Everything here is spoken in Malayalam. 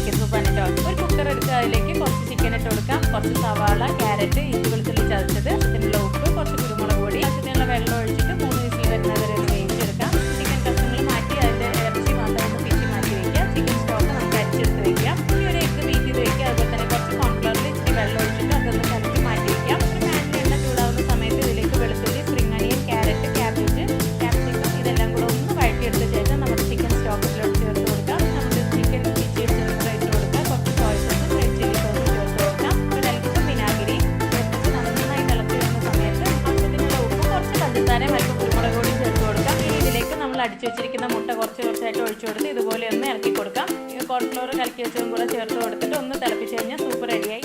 ചിക്കൻ സൂപ്പാണ് കേട്ടോ. ഒരു കുക്കർ എടുക്കുക, അതിലേക്ക് കുറച്ച് ചിക്കൻ ഇട്ട് കൊടുക്കാം, കുറച്ച് സവാള, ക്യാരറ്റ്, ഇഞ്ചി വെളുത്തുള്ളി ചതച്ചത്, അതിനുള്ള ഉപ്പ്, കുറച്ച് കുരുമുളക് പൊടി, അതിനുള്ള വെള്ളം ഒഴിച്ചിട്ട് 3 വിസിൽ വരുന്നത് വരെ ഒന്ന് വേവിച്ചെടുക്കാം. ചിക്കൻ കഷ്ണങ്ങൾ മാറ്റി അതിൻ്റെ ഇറച്ചി മാത്രം ഒന്ന് പിച്ചി മാറ്റി വയ്ക്കുക. ചിക്കൻ സ്റ്റോക്ക് നമുക്ക് അരിച്ചെടുത്ത് വയ്ക്കാം. ഈ ഒരു എഗ്ഗ് ബീറ്റ് ചെയ്ത് വയ്ക്കുക. അതുപോലെ തന്നെ കുറച്ച് കോൺഫ്ലവറിൽ ഇച്ചിരി വെള്ളം ഒഴിച്ചിട്ട് അതൊന്ന് കലക്കി മാറ്റി വയ്ക്കാം. ഒരു പാനിൽ എണ്ണ ചൂടാവുന്ന സമയത്ത് ഇതിലേക്ക് വെളുത്തുള്ളി, സ്പ്രിംഗ് അനിയൻ, ക്യാരറ്റ്, ക്യാബേജ്, ക്യാപ്സിക്കം ഇതെല്ലാം കൂടെ ഒന്ന് വഴറ്റിയെടുത്ത ശേഷം നമ്മുടെ ചിക്കൻ സ്റ്റോക്കിലോട്ട് ചേർത്ത് കൊടുക്കാം. നമുക്ക് ചിക്കൻ പിച്ചി ചേർത്ത് ഇട്ട് കൊടുക്കാം. കുറച്ച് സോയ സോസും റെഡ് ചില്ലി സോസും ചേർത്ത് കൊടുക്കാം. ഒരു അല്പം വിനാഗിരി ചേർത്തിട്ട് നന്നായി തിളച്ച് വരുന്ന സമയത്ത് ആവശ്യത്തിനുള്ള ഉപ്പ്, കുറച്ച് പഞ്ചസാരയും അല്പം കുരുമുളക് പൊടി ചേർത്ത് കൊടുക്കാം. ഇനി ഇതിലേക്ക് നമ്മൾ അടിച്ചു വെച്ചിരിക്കുന്ന മുട്ട കുറച്ചായിട്ട് ഒഴിച്ചു കൊടുത്ത് ഇതുപോലെ ഒന്ന് ഇളക്കി കൊടുക്കാം. കോൺഫ്ലവർ കലക്കി വെച്ചതും കൂടെ ചേർത്ത് കൊടുത്തിട്ട് ഒന്ന് തിളപ്പിച്ച് കഴിഞ്ഞാൽ സൂപ്പ് റെഡിയായി.